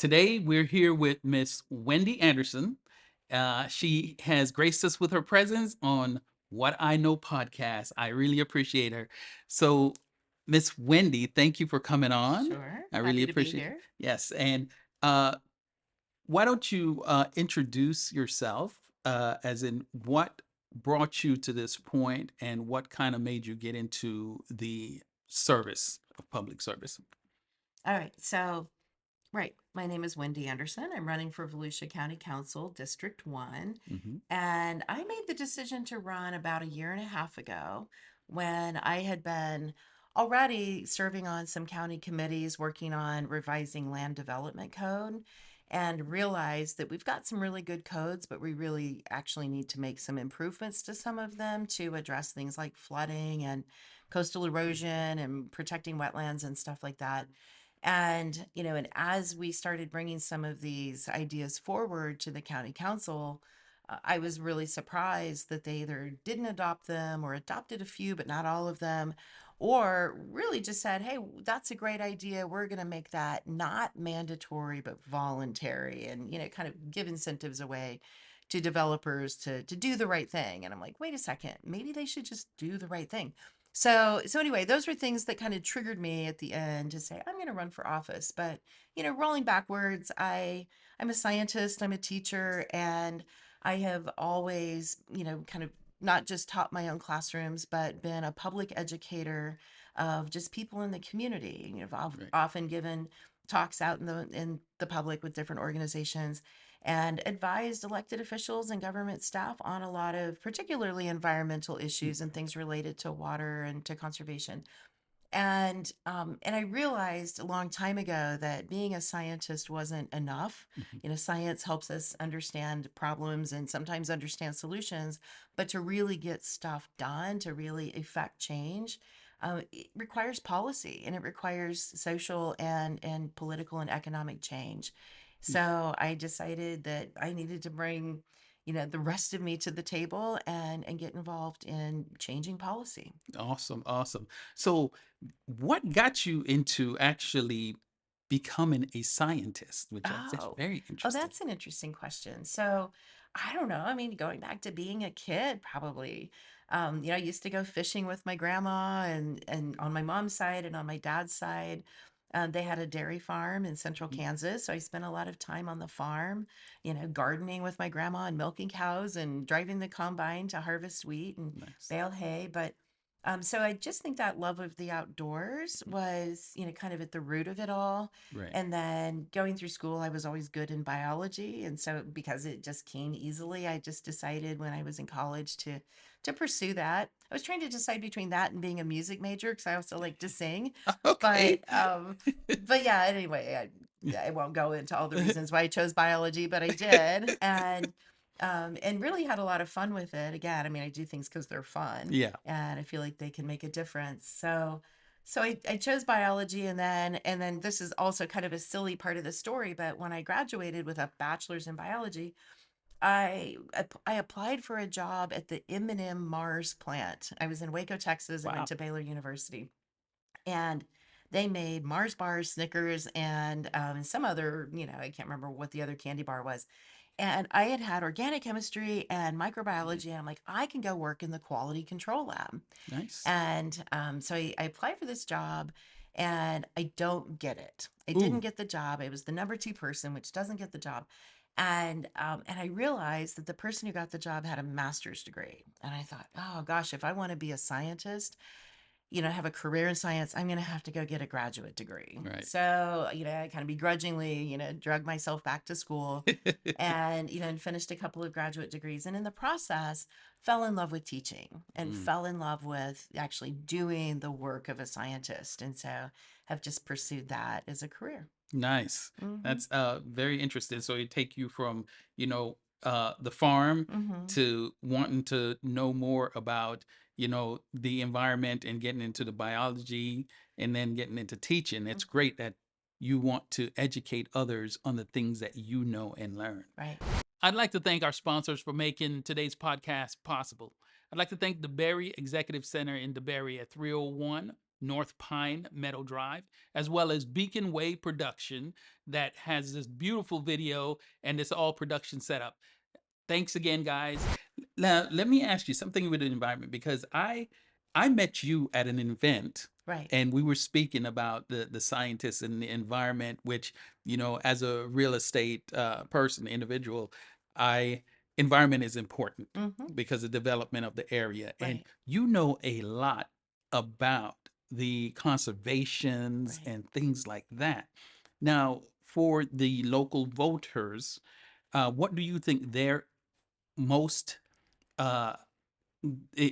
Today, we're here with Miss Wendy Anderson. She has graced us with her presence on What I Know podcast. I really appreciate her. So, Miss Wendy, thank you for coming on. Sure. I really Happy to be appreciate it. here. Yes. And why don't you introduce yourself, as in what brought you to this point and what kind of made you get into the service of public service? All right. Right. My name is Wendy Anderson. I'm running for Volusia County Council, District 1. Hmm. And I made the decision to run about a year and a half ago when I had been already serving on some county committees working on revising land development code and realized that we've got some really good codes, but we really actually need to make some improvements to some of them to address things like flooding and coastal erosion and protecting wetlands and stuff like that. And as we started bringing some of these ideas forward to the county council, I was really surprised that they either didn't adopt them or adopted a few, but not all of them, or really just said, hey, that's a great idea. We're going to make that not mandatory, but voluntary and kind of give incentives away to developers to do the right thing. And I'm like, wait a second, maybe they should just do the right thing. So anyway, those were things that kind of triggered me at the end to say I'm going to run for office. But rolling backwards, I'm a scientist, I'm a teacher, and I have always kind of not just taught my own classrooms, but been a public educator of just people in the community. I've Right. often given talks out in the public with different organizations and advised elected officials and government staff on a lot of particularly environmental issues and things related to water and to conservation. And I realized a long time ago that being a scientist wasn't enough. Mhm. Science helps us understand problems and sometimes understand solutions, but to really get stuff done, to really effect change, it requires policy and it requires social and political and economic change. So I decided that I needed to bring the rest of me to the table and get involved in changing policy. Awesome, awesome. So, what got you into actually becoming a scientist? Which that's Oh, very oh, interesting. that's an interesting question. So, I don't know. I mean, going back to being a kid, probably. I used to go fishing with my grandma and on my mom's side and on my dad's side. They had a dairy farm in central Mm. Kansas. So I spent a lot of time on the farm gardening with my grandma and milking cows and driving the combine to harvest wheat and Nice. bale hay. But I just think that love of the outdoors was kind of at the root of it all. Right. And then going through school, I was always good in biology. And so because it just came easily, I just decided when I was in college to pursue that. I was trying to decide between that and being a music major because I also like to sing. But Okay. um but yeah, anyway, I won't go into all the reasons why I chose biology, but I did. And really had a lot of fun with it. Again, I mean, I do things because they're fun Yeah. and I feel like they can make a difference. So I chose biology and then this is also kind of a silly part of the story, but when I graduated with a bachelor's in biology, I applied for a job at the M&M Mars plant. I was in Waco, Texas. I went Wow. to Baylor University and they made Mars bars, Snickers, and some other I can't remember what the other candy bar was. And I had had organic chemistry and Mm. microbiology, and I'm like, I can go work in the quality control lab. Nice. And so I applied for this job and I don't get it. I didn't Ooh. get the job. I was the number two person, which doesn't get the job. And I realized that the person who got the job had a master's degree. And I thought, oh gosh, if I want to be a scientist have a career in science, I'm going to have to go get a graduate degree. Right. So I kind of begrudgingly drug myself back to school and finished a couple of graduate degrees. And in the process, fell in love with teaching and Mm. fell in love with actually doing the work of a scientist. And so have just pursued that as a career. Nice. Hmm. That's very interesting. So it take you from, the farm Hmm. to wanting to know more about, the environment and getting into the biology and then getting into teaching. It's great that you want to educate others on the things that you know and learn. Right. I'd like to thank our sponsors for making today's podcast possible. I'd like to thank the Berry Executive Center in DeBerry at 301 North Pine Meadow Drive, as well as Beacon Way Production that has this beautiful video and this all production setup. Thanks again, guys. Now, let me ask you something with the environment because I met you at an event Right. and we were speaking about the scientists and the environment, which, as a real estate person, individual, I environment is important Hmm. because of development of the area. And Right. you know a lot about the conservations Right. and things like that. Now, for the local voters, what do you think their most uh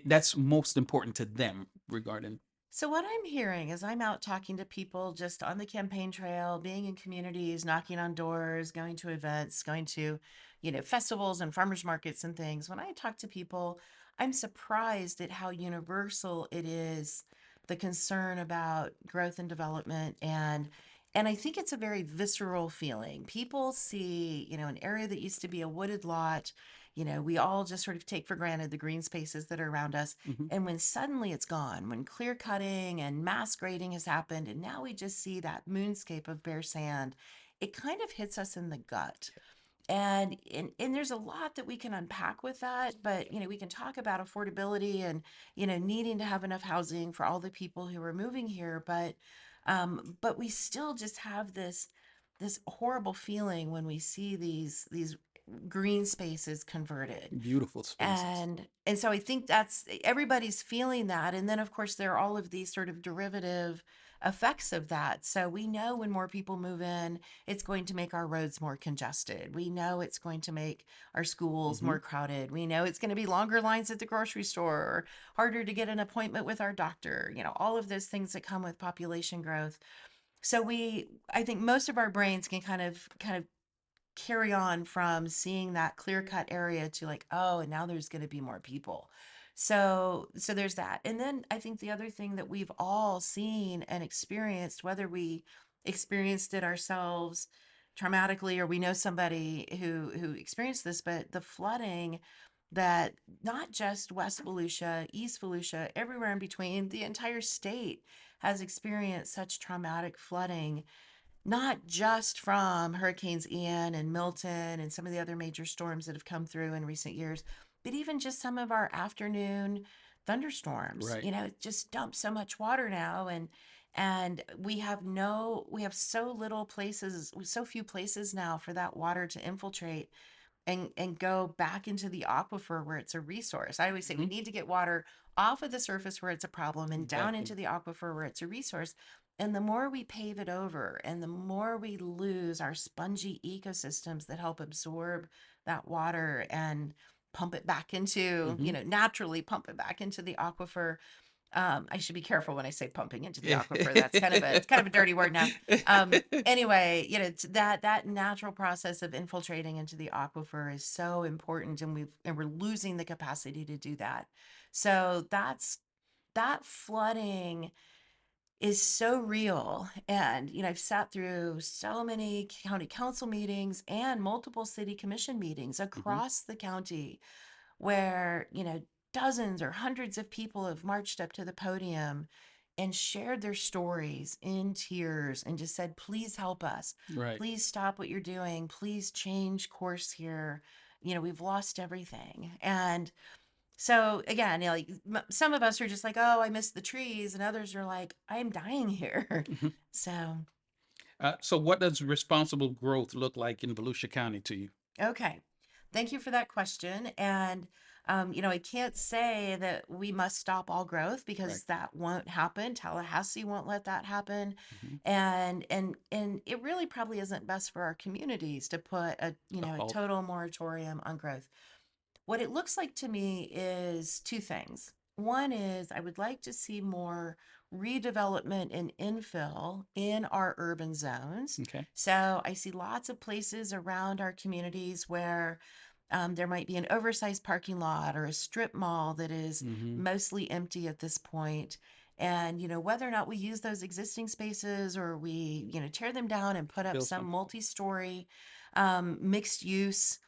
that's most important to them regarding. So what I'm hearing is I'm out talking to people just on the campaign trail, being in communities, knocking on doors, going to events, going to, festivals and farmers markets and things. When I talk to people, I'm surprised at how universal it is, the concern about growth and development, and I think it's a very visceral feeling. People see, an area that used to be a wooded lot, we all just sort of take for granted the green spaces that are around us, Mhm. and when suddenly it's gone, when clear cutting and mass grading has happened, and now we just see that moonscape of bare sand, it kind of hits us in the gut. And there's a lot that we can unpack with that, but we can talk about affordability and needing to have enough housing for all the people who are moving here, but we still just have this horrible feeling when we see these green spaces converted. Beautiful spaces. And so I think that's everybody's feeling that. And then of course there are all of these sort of derivative effects of that. So we know when more people move in, it's going to make our roads more congested. We know it's going to make our schools Hmm. more crowded. We know it's going to be longer lines at the grocery store or harder to get an appointment with our doctor. All of those things that come with population growth. So I think most of our brains can kind of carry on from seeing that clear cut area to like, oh, and now there's going to be more people. So there's that. And then I think the other thing that we've all seen and experienced, whether we experienced it ourselves traumatically or we know somebody who experienced this, but the flooding that not just West Volusia, East Volusia, everywhere in between, the entire state has experienced such traumatic flooding, not just from Hurricanes Ian and Milton and some of the other major storms that have come through in recent years, but even just some of our afternoon thunderstorms. Right. It just dumps so much water now, and we have so little places, so few places now for that water to infiltrate and go back into the aquifer where it's a resource. I always say we Hmm. need to get water off of the surface where it's a problem and down Exactly. into the aquifer where it's a resource. And the more we pave it over and the more we lose our spongy ecosystems that help absorb that water and pump it back into, Hmm. naturally pump it back into the aquifer. I should be careful when I say pumping into the aquifer. That's it's kind of a dirty word now. Anyway, that natural process of infiltrating into the aquifer is so important, and we're losing the capacity to do that. So that flooding is so real. And I've sat through so many county council meetings and multiple city commission meetings Hmm. across the county where, dozens or hundreds of people have marched up to the podium and shared their stories in tears and just said, please help us. Right. Please stop what you're doing. Please change course here. We've lost everything. And so again, like some of us are just like, oh, I miss the trees. And others are like, I'm dying here. Mhm. So, So what does responsible growth look like in Volusia County to you? okay. Thank you for that question. And, I can't say that we must stop all growth Right. because that won't happen. Tallahassee won't let that happen. Hmm. And it really probably isn't best for our communities to put A a halt. total moratorium on growth. What it looks like to me is two things. One is I would like to see more redevelopment and infill in our urban zones. Okay. So I see lots of places around our communities where there might be an oversized parking lot or a strip mall that is Hmm. mostly empty at this point. And whether or not we use those existing spaces or we tear them down and put up Build some something. multi-story mixed use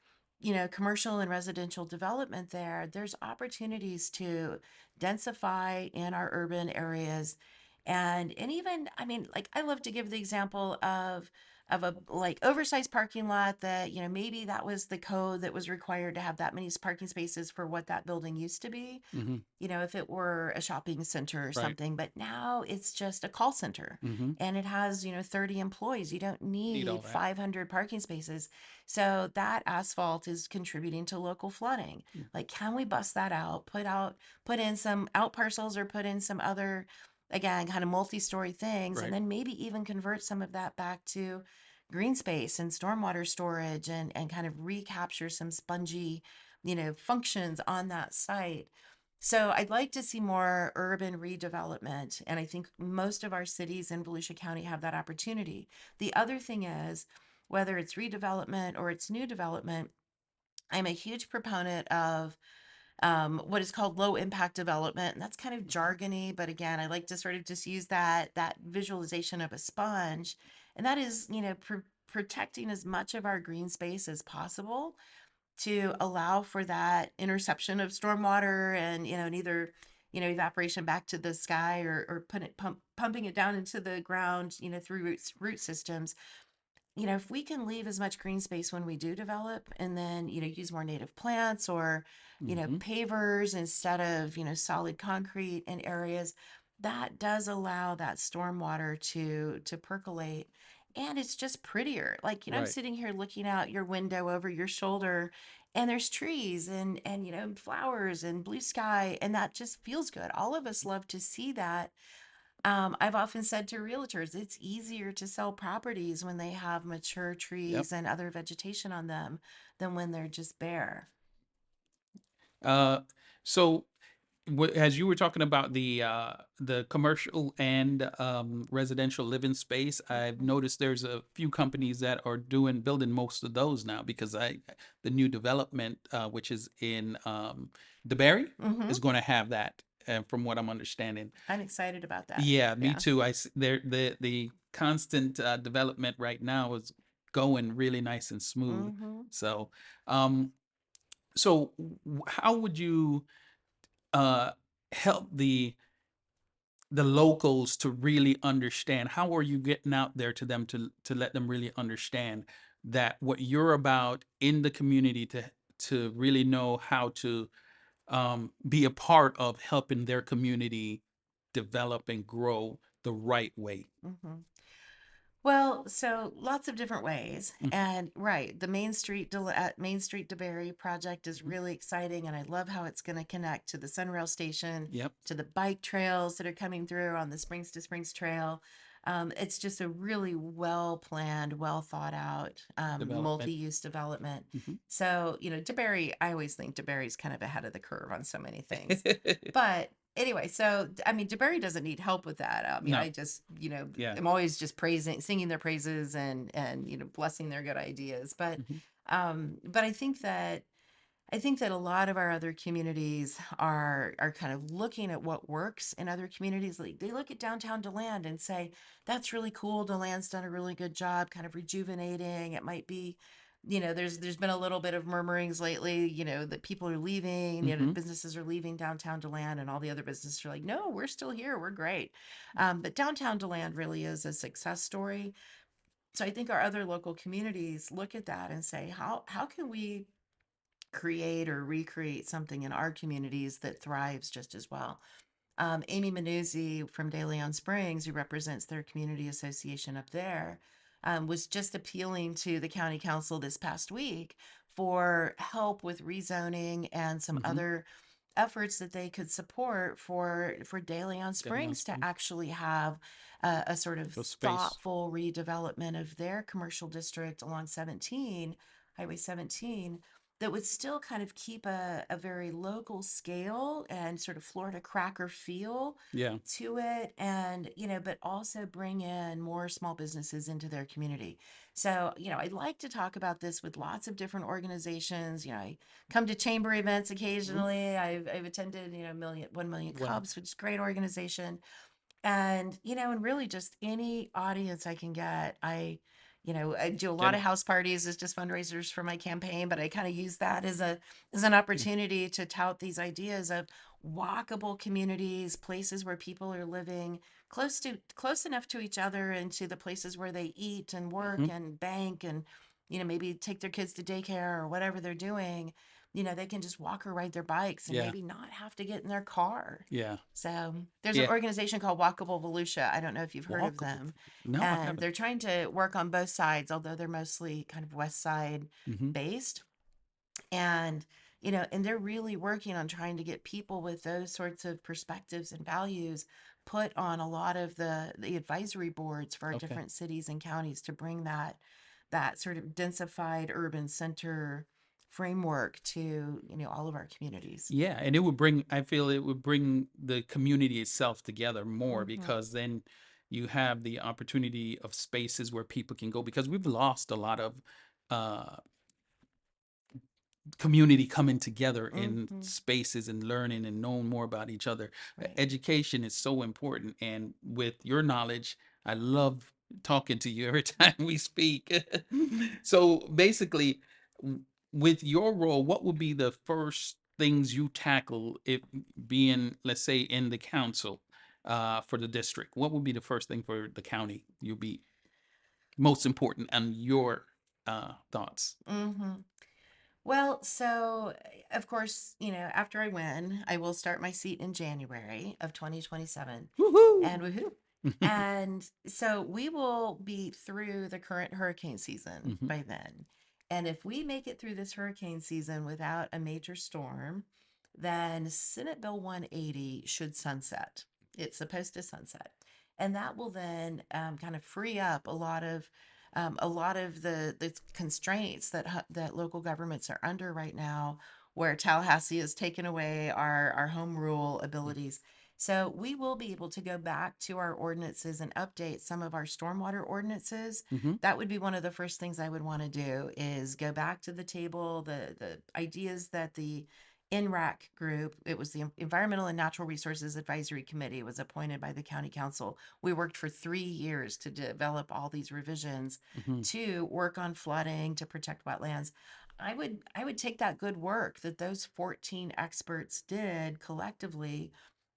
commercial and residential development there, there's opportunities to densify in our urban areas And even, I mean, like, I love to give the example of a like oversized parking lot that, maybe that was the code that was required to have that many parking spaces for what that building used to be, Hmm. if it were a shopping center or Right. something. But now it's just a call center, Hmm. and it has, 30 employees. You don't Need all need that. 500 parking spaces. So that asphalt is contributing to local flooding. Mm. Like, can we bust that out, put in some out parcels, or put in some other, again, kind of multi-story things, and Right. then maybe even convert some of that back to green space and stormwater storage, and kind of recapture some spongy, functions on that site. So I'd like to see more urban redevelopment, and I think most of our cities in Volusia County have that opportunity. The other thing is, whether it's redevelopment or it's new development, I'm a huge proponent of what is called low impact development, and that's kind of Mhm. jargony. But again, I like to sort of just use that visualization of a sponge, and that is, protecting as much of our green space as possible to allow for that interception of stormwater, and and either evaporation back to the sky, or pumping it down into the ground, through root systems. If we can leave as much green space when we do develop, and then, use more native plants, or, Mhm. pavers instead of, solid concrete in areas, that does allow that stormwater to percolate. And it's just prettier. Like, I'm Right. sitting here looking out your window over your shoulder, and there's trees, and flowers and blue sky, and that just feels good. All of us love to see that. I've often said to realtors, it's easier to sell properties when they have mature Yep. trees and other vegetation on them than when they're just bare. Uh, so as you were talking about the commercial and residential living space, I've Mhm. noticed there's a few companies that are building most of those now because the new development, which is in DeBerry, Mhm. is going to have that, from what I'm understanding. I'm excited about that. Yeah, me Yeah. too. The constant development right now is going really nice and smooth. Mhm. So, um, how would you uh help the locals to really understand? How are you getting out there to them to let them really understand that what you're about in the community, to really know how to be a part of helping their community develop and grow the right way? Mhm. Well, so lots of different ways. Mm. And right, the Main Street DeBerry project is Mhm. really exciting, and I love how it's going to connect to the Sunrail station, Yep. to the bike trails that are coming through on the Springs to Springs Trail. It's just a really well planned, well thought out, Development. multi-use development. Mhm. So, DeBerry, I always think DeBerry's kind of ahead of the curve on so many things. But anyway, so I mean, DeBerry doesn't need help with that. I mean, No. I just, Yeah. I'm always just praising, singing their praises, and blessing their good ideas. Mhm. But I think that a lot of our other communities are kind of looking at what works in other communities. Like, they look at downtown DeLand and say, "That's really cool. DeLand's done a really good job, kind of rejuvenating." It might be, there's been a little bit of murmurings lately, that people are leaving, Mhm. businesses are leaving downtown DeLand, and all the other businesses are like, "No, we're still here. We're great." But downtown DeLand really is a success story. So I think our other local communities look at that and say, how can we create or recreate something in our communities that thrives just as well? Amy Manuzzi from De Leon Springs, who represents their community association up there, was just appealing to the county council this past week for help with rezoning and some Mhm. other efforts that they could support for De Leon Definitely on Springs to Springs. actually have a sort of The space. thoughtful redevelopment of their commercial district along 17, Highway 17, that would still kind of keep a very local scale and sort of Florida cracker feel Yeah. to it, and but also bring in more small businesses into their community. So, I'd like to talk about this with lots of different organizations. I come to chamber events Mhm. occasionally. I've attended, 1 Million Well, Cubs, which is a great organization. And, and really just any audience I can get, I do a lot Gen- of house parties as just fundraisers for my campaign, but I kind of use that as an opportunity to tout these ideas of walkable communities, places where people are living close enough to each other and to the places where they eat and work Mhm. and bank and maybe take their kids to daycare or whatever they're doing. They can just walk or ride their bikes and Yeah. maybe not have to get in their car. Yeah. So there's an Yeah. organization called Walkable Volusia. I don't know if you've heard of Walkable. them. No, I And haven't. they're trying to work on both sides, although they're mostly kind of West Side Hmm. based. And, and they're really working on trying to get people with those sorts of perspectives and values put on a lot of the advisory boards for our Okay. different cities and counties to bring that sort of densified urban center framework to, all of our communities. Yeah, and it would bring, I feel it would bring the community itself together more Hmm. because then you have the opportunity of spaces where people can go because we've lost a lot of uh community coming together in Hmm. spaces and learning and knowing more about each other. Right. Education is so important. And with your knowledge, I love talking to you every time we speak. So basically, with your role, what would be the first things you tackle if being, let's say, in the council for the district? What would be the first thing for the county you'll be most important and your thoughts? Hmm. Well, so of course, after I win, I will start my seat in January of 2027. Woohoo! And woohoo. And so we will be through the current hurricane season Mhm. by then. And if we make it through this hurricane season without a major storm, then Senate Bill 180 should sunset. It's supposed to sunset. And that will then kind of free up a lot of the constraints that local governments are under right now, where Tallahassee has taken away our home rule abilities. So we will be able to go back to our ordinances and update some of our stormwater ordinances. Mhm. That would be one of the first things I would want to do is go back to the table, the ideas that the NRAC group, it was the Environmental and Natural Resources Advisory Committee, was appointed by the county council. We worked for 3 years to develop all these revisions Mhm. to work on flooding, to protect wetlands. I would take that good work that those 14 experts did collectively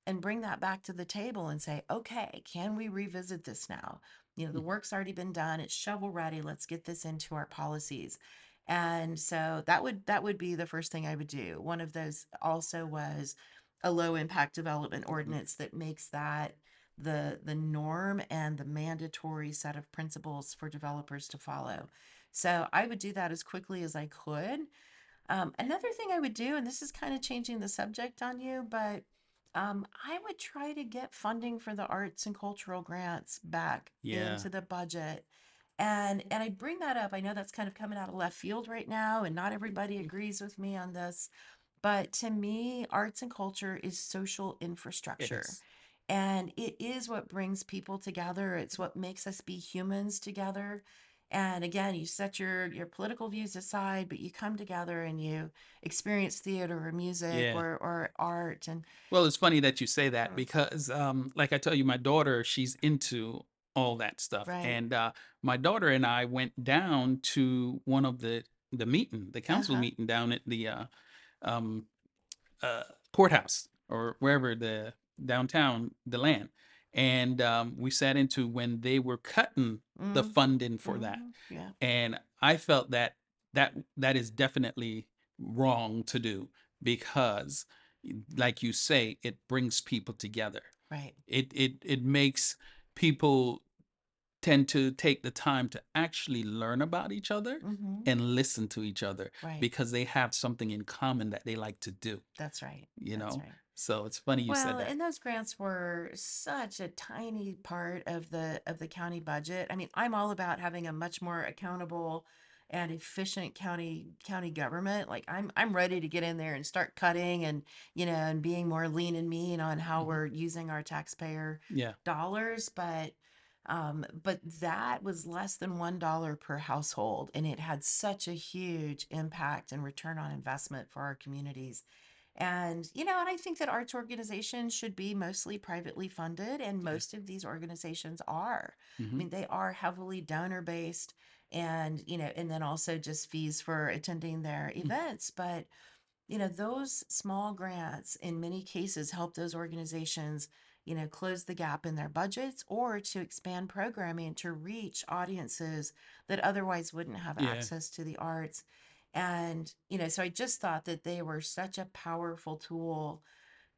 and bring that back to the table and say, okay, can we revisit this now? The Mhm. work's already been done. It's shovel ready. Let's get this into our policies. And so that would be the first thing I would do. One of those also was a low impact development Mhm. ordinance that makes that the norm and the mandatory set of principles for developers to follow. So I would do that as quickly as I could. Another thing I would do, and this is kind of changing the subject on you, but I would try to get funding for the arts and cultural grants back Yeah. into the budget. And I bring that up. I know that's kind of coming out of left field right now, and not everybody agrees with me on this. But to me, arts and culture is social It infrastructure. is. And it is what brings people together. It's what makes us be humans together. And again, you set your political views aside, but you come together and you experience theater or music Yeah. or art and Well, it's funny that you say that because, like I tell you, my daughter, she's into all that stuff, right. and my daughter and I went down to one of the council Uh-huh. meeting down at the um, uh, courthouse or wherever the downtown the land, and we sat into when they were cutting the Mm-hmm. funding for that, Mm-hmm. Yeah. and I felt that that is definitely wrong to do because like you say it brings people together. Right. It makes people tend to take the time to actually learn about each other Mm-hmm. and listen to each other Right. because they have something in common that they like to do, That's right. you That's know. right. So it's funny you said Well, that. and those grants were such a tiny part of the county budget. I mean, I'm all about having a much more accountable and efficient county government. Like I'm ready to get in there and start cutting and and being more lean and mean on how Hmm. we're using our taxpayer Yeah. dollars, but that was less than $1 per household, and it had such a huge impact and return on investment for our communities. And I think that arts organizations should be mostly privately funded, and Yeah. most of these organizations are. I Hmm. mean, they are heavily donor based. and, and then also just fees for attending their Mm. events. But, those small grants in many cases help those organizations, close the gap in their budgets or to expand programming to reach audiences that otherwise wouldn't have Yeah. access to the arts. And, so I just thought that they were such a powerful tool,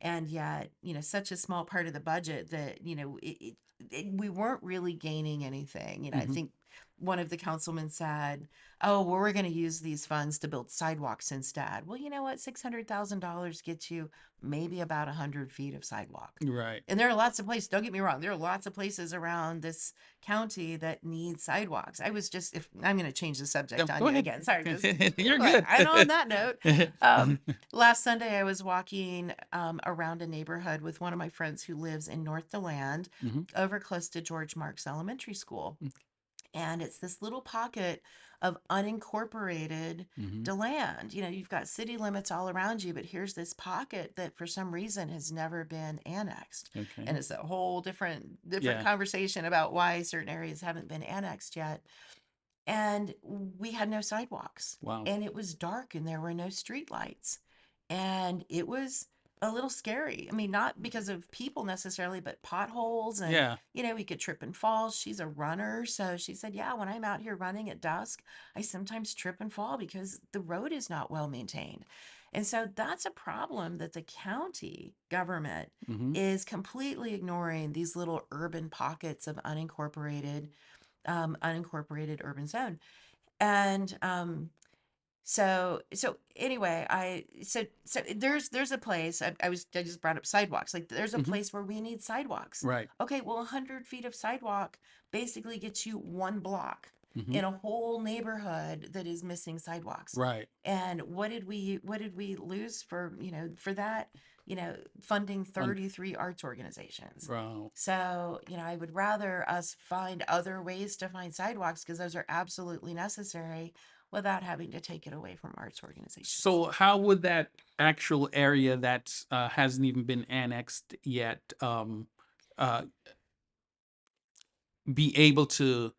and yet, such a small part of the budget that, we weren't really gaining anything. I Hmm. think one of the councilmen said, oh, well, we're going to use these funds to build sidewalks instead. Well, you know what? $600,000 gets you maybe about 100 feet of sidewalk. Right. And there are lots of places, don't get me wrong, there are lots of places around this county that need sidewalks. I was just, if I'm going to change the subject on Go you ahead. again, sorry, just, You're right. good. And on that note, last Sunday I was walking around a neighborhood with one of my friends who lives in North DeLand, Hmm. over close to George Marks Elementary School. And it's this little pocket of unincorporated Hmm. DeLand. You've got city limits all around you, but here's this pocket that for some reason has never been annexed. Okay. And it's a whole different Yeah. conversation about why certain areas haven't been annexed yet. And we had no sidewalks, Wow. and it was dark, and there were no street lights, and it was a little scary. I mean, not because of people necessarily, but potholes, and Yeah. we could trip and fall. She's a runner, so she said, yeah, when I'm out here running at dusk, I sometimes trip and fall because the road is not well maintained. And so that's a problem that the county government Hmm. is completely ignoring, these little urban pockets of unincorporated urban zone. And so anyway, so there's a place, I just brought up sidewalks. Like, there's a Hmm. place where we need sidewalks. Right. Okay, well, 100 feet of sidewalk basically gets you one block Hmm. in a whole neighborhood that is missing sidewalks. Right. And what did we lose for, for that, funding Fun. 33 arts organizations? Wow. So, I would rather us find other ways to find sidewalks, because those are absolutely necessary, without having to take it away from arts organizations. So how would that actual area that hasn't even been annexed yet uh, be able to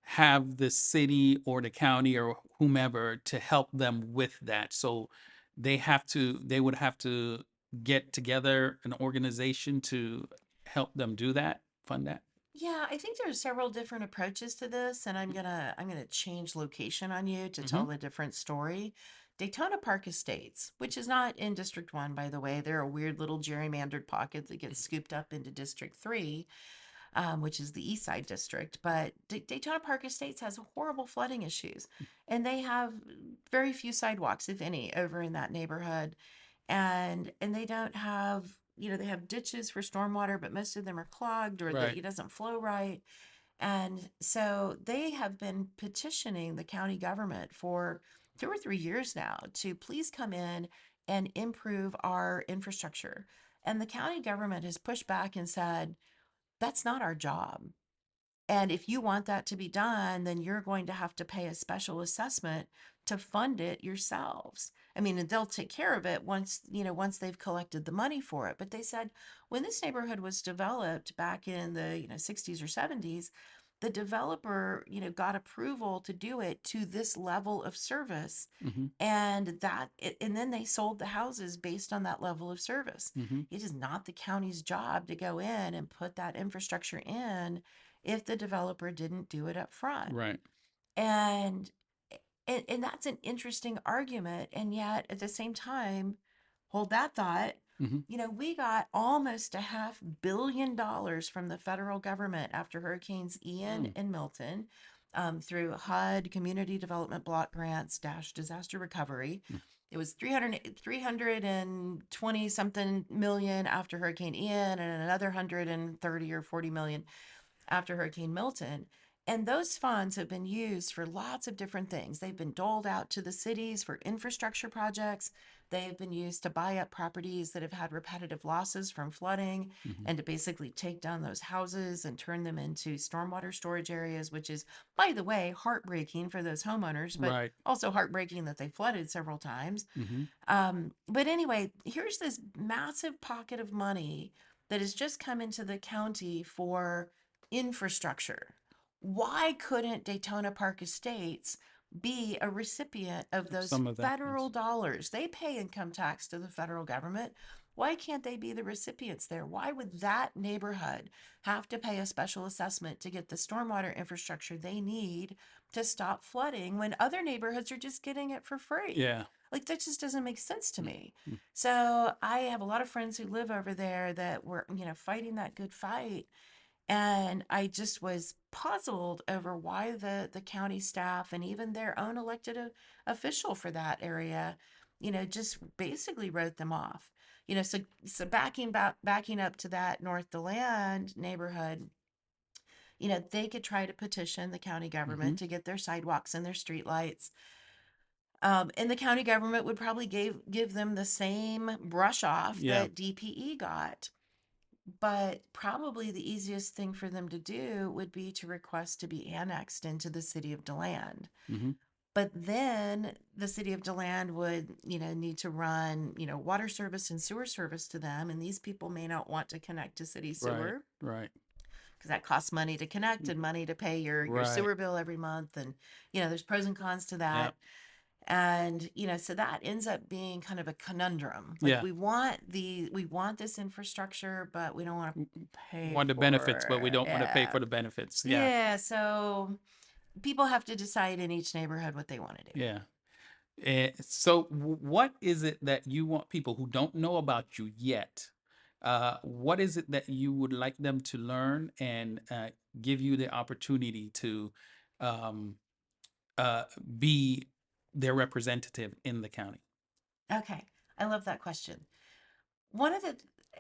have the city or the county or whomever to help them with that? So they would have to get together an organization to help them do that, fund that. Yeah, I think there's several different approaches to this, and I'm gonna change location on you to Hmm. tell a different story. Daytona Park Estates, which is not in District 1, by the way, they're a weird little gerrymandered pocket that gets scooped up into District 3, which is the East Side District. But Daytona Park Estates has horrible flooding issues, and they have very few sidewalks, if any, over in that neighborhood. And they don't have, they have ditches for stormwater, but most of them are clogged, or Right. it doesn't flow right. And so they have been petitioning the county government for 2 or 3 years now to please come in and improve our infrastructure. And the county government has pushed back and said, that's not our job. And if you want that to be done, then you're going to have to pay a special assessment to fund it yourselves. I mean, and they'll take care of it once they've collected the money for it. But they said when this neighborhood was developed back in the, 60s or 70s, the developer, got approval to do it to this level of service. Hmm. And then they sold the houses based on that level of service. Hmm. It is not the county's job to go in and put that infrastructure in if the developer didn't do it up front. Right. And and that's an interesting argument. And yet at the same time, hold that thought. Hmm. We got almost $500 million from the federal government after Hurricanes Ian Mm. and Milton, through HUD, Community Development Block Grants dash Disaster Recovery. It was 320 something million after Hurricane Ian, and another 130 or 40 million after Hurricane Milton. And those funds have been used for lots of different things. They've been doled out to the cities for infrastructure projects. They've been used to buy up properties that have had repetitive losses from flooding, Hmm. and to basically take down those houses and turn them into stormwater storage areas, which is, by the way, heartbreaking for those homeowners, but Right. also heartbreaking that they flooded several times. Hmm. But anyway, here's this massive pocket of money that has just come into the county for infrastructure. why couldn't Daytona Park Estates be a recipient of those Some of that, federal yes. dollars? They pay income tax to the federal government. Why can't they be the recipients there? Why would that neighborhood have to pay a special assessment to get the stormwater infrastructure they need to stop flooding when other neighborhoods are just getting it for free? Yeah. Like, that just doesn't make sense to Mm, me. mm. So I have a lot of friends who live over there that were, fighting that good fight, and I just was puzzled over why the county staff and even their own elected official for that area, just basically wrote them off. So backing up to that North DeLand neighborhood, they could try to petition the county Mhm. government to get their sidewalks and their streetlights. And the county government would probably give them the same brush off Yeah. that DPE got. But probably the easiest thing for them to do would be to request to be annexed into the city of DeLand. Mhm. But then the city of DeLand would, need to run, water service and sewer service to them. And these people may not want to connect to city Right. sewer Right. because that costs money to connect Mm, and money to pay your right. sewer bill every month. And, there's pros and cons to Yeah. that. And, so that ends up being kind of a conundrum. Like, Yeah. we want this infrastructure, but we don't want Mm, to pay want the benefits, but we for don't want to pay it. for the benefits. Yeah. Yeah, so people have to decide in each neighborhood what they want to do. Yeah. So, what is it that you want people who don't know about you yet? What is it that you would like them to learn and give you the opportunity to um, uh, be their representative in the county? Okay, I love that question. One of the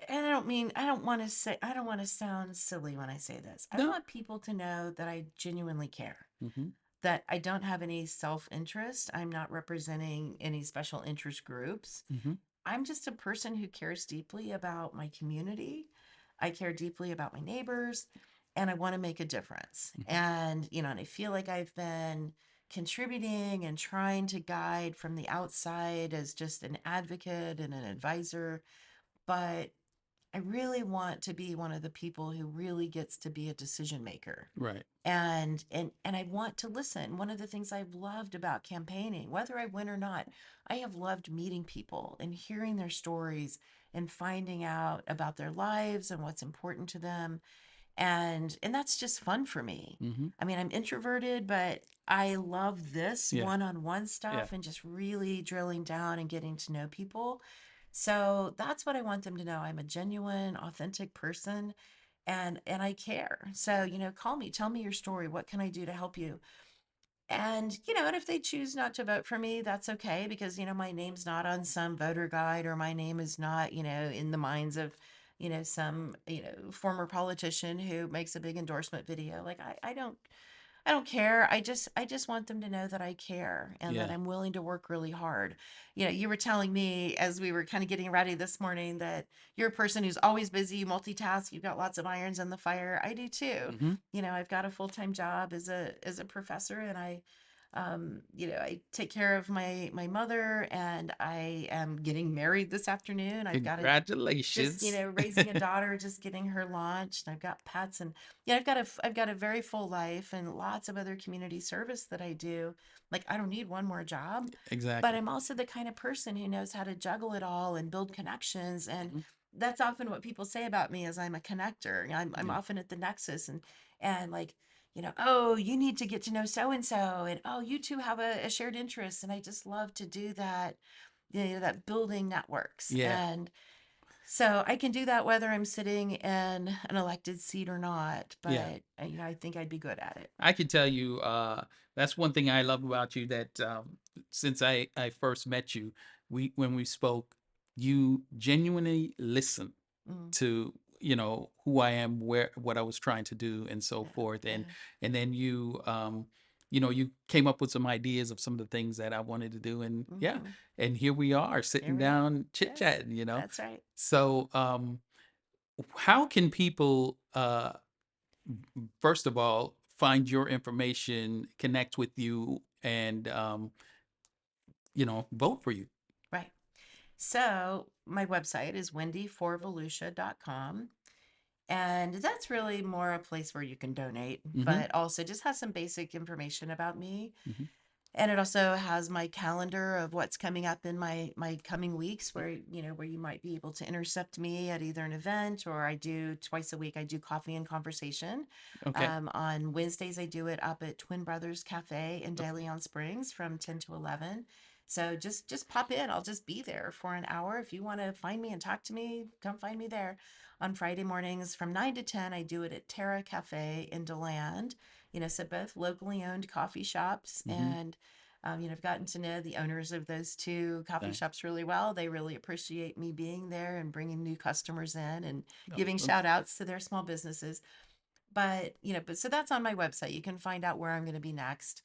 and I don't want to sound silly when I say this. I No. want people to know that I genuinely care. Hmm. That I don't have any self-interest. I'm not representing any special interest groups. Hmm. I'm just a person who cares deeply about my community. I care deeply about my neighbors, and I want to make a difference. Hmm. And I feel like I've been contributing and trying to guide from the outside as just an advocate and an advisor. But I really want to be one of the people who really gets to be a decision maker, Right. and I want to listen. One of the things I've loved about campaigning, whether I win or not, I have loved meeting people and hearing their stories and finding out about their lives and what's important to them. And that's just fun for me. Hmm. I mean, I'm introverted, but I love this Yeah. one-on-one Yeah. stuff and just really drilling down and getting to know people. So that's what I want them to know. I'm a genuine, authentic person, and I care. So, call me, tell me your story. What can I do to help you? And if they choose not to vote for me, that's okay because, my name's not on some voter guide, or my name is not, in the minds of, some, former politician who makes a big endorsement video. Like, I don't care. I just want them to know that I care and that Yeah. I'm willing to work really hard. You were telling me as we were kind of getting ready this morning that you're a person who's always busy, you multitask, you've got lots of irons in the fire. I do too. Hmm. I've got a full-time job as a professor, and I take care of my mother, and I am getting married this afternoon. I've got a just Congratulations. raising a daughter, just getting her launched. I've got pets, and yeah, I've got a very full life and lots of other community service that I do. Like, I don't need one more job, but Exactly. I'm also the kind of person who knows how to juggle it all and build connections. And Mhm. that's often what people say about me, is I'm a connector. I'm Yeah. often at the nexus, and like, oh, you need to get to know so and so, and oh, you two have a shared interest, and I just love to do that. That building networks. Yeah. And so I can do that whether I'm sitting in an elected seat or not, Yeah. but I think I'd be good at it. I can tell you, that's one thing I love about you that since I first met you, when we spoke, you genuinely listen Mm, to, who I am, where what I was trying to do and so yeah, forth. yeah. And then you came up with some ideas of some of the things that I wanted to do. And yeah, Hmm. and here we are Here sitting we are. down Yeah, chit-chatting. that's right. So how can people first of all, find your information, connect with you, and vote for you. Right. So my website is wendyforvolucia.com. And that's really more a place where you can donate, Hmm. but also just has some basic information about me. Hmm. And it also has my calendar of what's coming up in my coming weeks, where where you might be able to intercept me at either an event, or I do twice a week. I do coffee and conversation. Okay. On Wednesdays, I do it up at Twin Brothers Cafe in De Leon Springs from 10 to 11. So just pop in. I'll just be there for an hour. If you want to find me and talk to me, come find me there. On Friday mornings from 9 to 10, I do it at Terra Cafe in DeLand. So both locally owned coffee shops. Hmm. And I've gotten to know the owners of those two coffee Nice. shops really well. They really appreciate me being there and bringing new customers in and giving Awesome. shout outs to their small businesses. But so that's on my website. You can find out where I'm going to be next.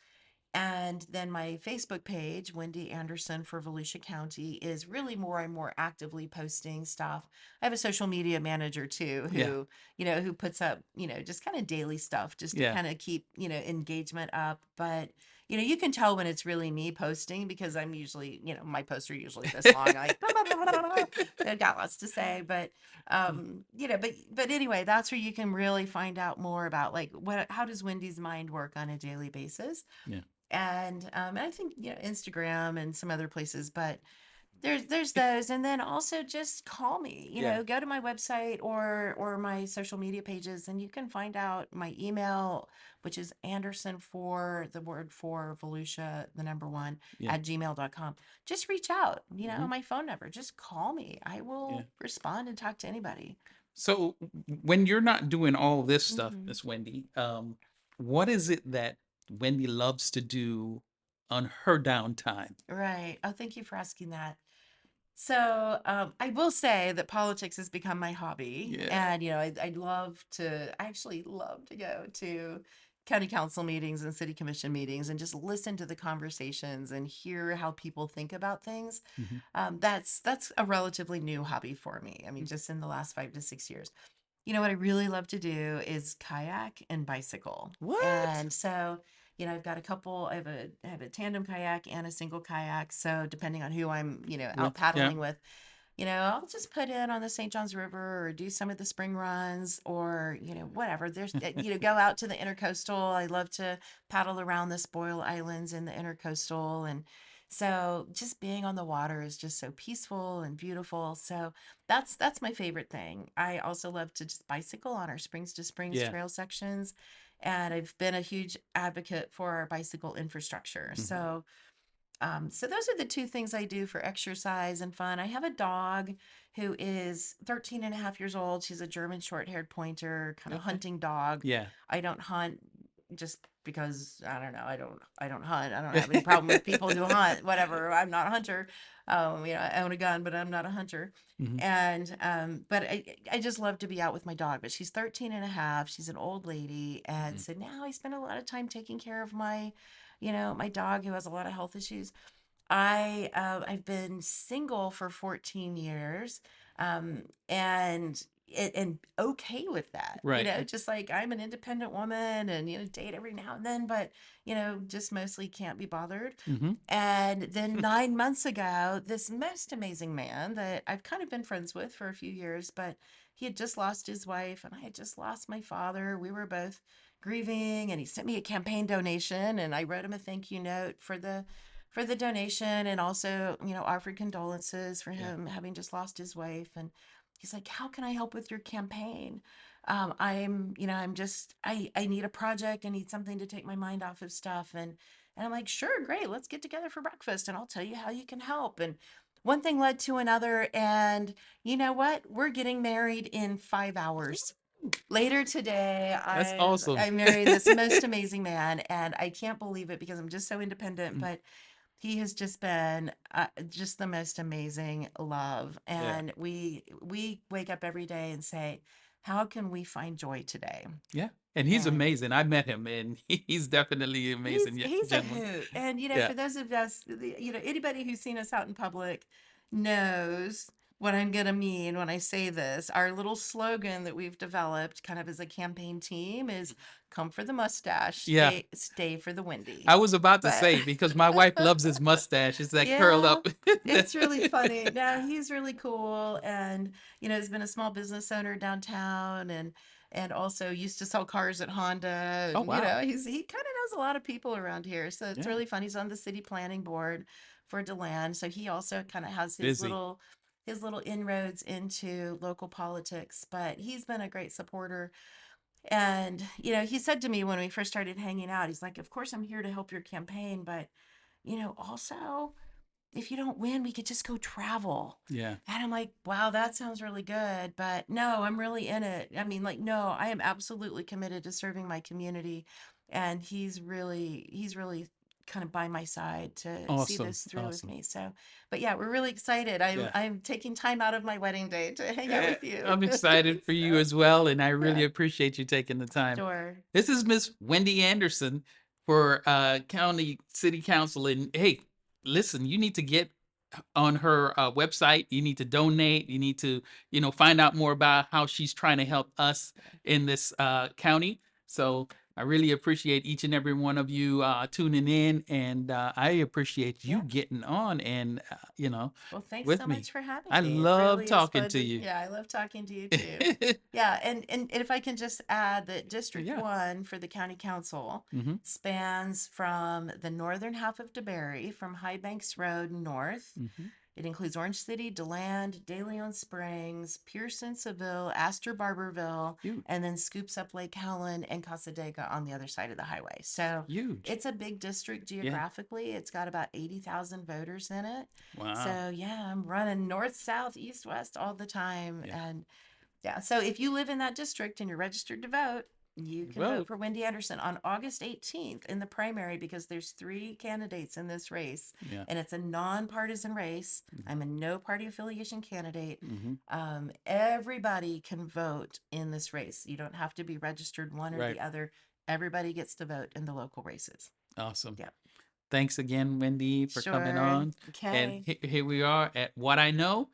And then my Facebook page, Wendy Anderson for Volusia County, is really more and more actively posting stuff. I have a social media manager too, Yeah. who puts up, just kind of daily stuff just to Yeah. kind of keep, engagement up. But, you can tell when it's really me posting because I'm usually, my posts are usually this long, like, I've got lots to say. But, but anyway, that's where you can really find out more about like how does Wendy's mind work on a daily basis. Yeah. And I think Instagram and some other places, but there's those. And then also just call me, Yeah. go to my website or my social media pages, and you can find out my email, which is Anderson for the word for Volusia, the number one, Yeah. at gmail.com. Just reach out, Hmm. my phone number, just call me. I Yeah. will respond and talk to anybody. So when you're not doing all this stuff, Hmm. Miss Wendy, what is it that Wendy loves to do on her downtime? Right. Oh, thank you for asking that. So I will say that politics has become my hobby, Yeah. and I actually love to go to county council meetings and city commission meetings and just listen to the conversations and hear how people think about things. Hmm. That's a relatively new hobby for me. I mean, just in the last 5 to 6 years. What I really love to do is kayak and bicycle. What? And so, I've got a couple, I have a tandem kayak and a single kayak. So depending on who I'm, out With, yeah. paddling with, I'll just put in on the St. Johns River or do some of the spring runs or, whatever. There's, go out to the intercoastal. I love to paddle around the spoil islands in the intercoastal. And so just being on the water is just so peaceful and beautiful. So that's my favorite thing. I also love to just bicycle on our Springs to Springs Yeah. trail sections. And I've been a huge advocate for our bicycle infrastructure. Hmm. So those are the two things I do for exercise and fun. I have a dog who is 13 and a half years old. She's a German short-haired pointer, kind of Okay. hunting dog. Yeah. I don't hunt just because I don't know. I don't hunt. I don't have any problem with people who hunt, whatever. I'm not a hunter. I own a gun, but I'm not a hunter. Hmm. And but I just love to be out with my dog. But she's 13 and a half. She's an old lady. And Hmm. so now I spend a lot of time taking care of my dog who has a lot of health issues. I've been single for 14 years, and okay with that. Right. Just like I'm an independent woman and date every now and then, but just mostly can't be bothered. Hmm. And then 9 months ago, this most amazing man that I've kind of been friends with for a few years, but he had just lost his wife and I had just lost my father. We were both grieving, and he sent me a campaign donation, and I wrote him a thank you note for the donation, and also offered condolences for Yeah. him having just lost his wife. And he's like, how can I help with your campaign? I'm just I need a project. I need something to take my mind off of stuff. And I'm like, sure, great, let's get together for breakfast and I'll tell you how you can help. And one thing led to another, and you know what, we're getting married in 5 hours. Later today, That's I awesome. I married this most amazing man, and I can't believe it because I'm just so independent. Mm. But he has just been just the most amazing love, Yeah. and we wake up every day and say, "How can we find joy today?" Yeah. And he's And amazing. I met him and he's definitely he's amazing he's a gentleman. hoot. And Yeah. for those of us, anybody who's seen us out in public knows what I'm going to mean when I say this. Our little slogan that we've developed kind of as a campaign team is come for the mustache, Yeah, stay for the Wendy. I was about to But say because my wife loves his mustache. It's that curl yeah, up. it's really funny. No, he's really cool, and he's been a small business owner downtown, and also used to sell cars at Honda. Oh And, wow. he kind of knows a lot of people around here, so it's Yeah. really fun. He's on the city planning board for DeLand, so he also kind of has Busy. his little inroads into local politics. But he's been a great supporter. And he said to me when we first started hanging out, he's like, "Of course, I'm here to help your campaign, but also." If you don't win, we could just go travel. Yeah. And I'm like, wow, that sounds really good. But no, I'm really in it. I mean, like, no, I am absolutely committed to serving my community. And he's really kind of by my side to see Awesome. this through with Awesome. me. So, but yeah, we're really excited. I'm Yeah. I'm taking time out of my wedding day to hang out with you. I'm excited for you So, as well, and I yeah, really appreciate you taking the time. sure. This is Miss Wendy Anderson for County City Council. And hey, listen, you need to get on her website. You need to donate. You need to, find out more about how she's trying to help us in this county. So I really appreciate each and every one of you tuning in, and I appreciate you Yeah. getting on and Well, thanks with so me. much for having I me. It love really is talking fun to to, you. yeah, I love talking to you too. Yeah, and if I can just add that District Yeah. 1 for the county council Hmm. spans from the northern half of DeBerry, from High Banks Road north. Hmm. It includes Orange City, DeLand, De Leon Springs, Pearson, Seville, Astor, Barberville, Huge. and then scoops up Lake Helen and Casadega on the other side of the highway. So Huge. it's a big district Yeah. geographically. It's got about 80,000 voters in it. Wow. So yeah, I'm running north, south, east, west all the time. Yeah. And yeah, so if you live in that district and you're registered to vote, you can vote Vote. for Wendy Anderson on August 18th in the primary, because there's 3 candidates in this race, Yeah. and it's a nonpartisan race. I'm a no party affiliation candidate. Hmm. Everybody can vote in this race. You don't have to be registered one or Right. the other. Everybody gets to vote in the local races. Awesome. Yeah. Thanks again, Wendy, for coming Sure. on. Okay. And here we are at What I Know.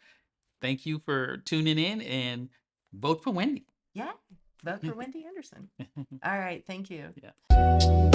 Thank you for tuning in and vote for Wendy. Yeah. Vote for Wendy Anderson. All right. Thank you. Yeah.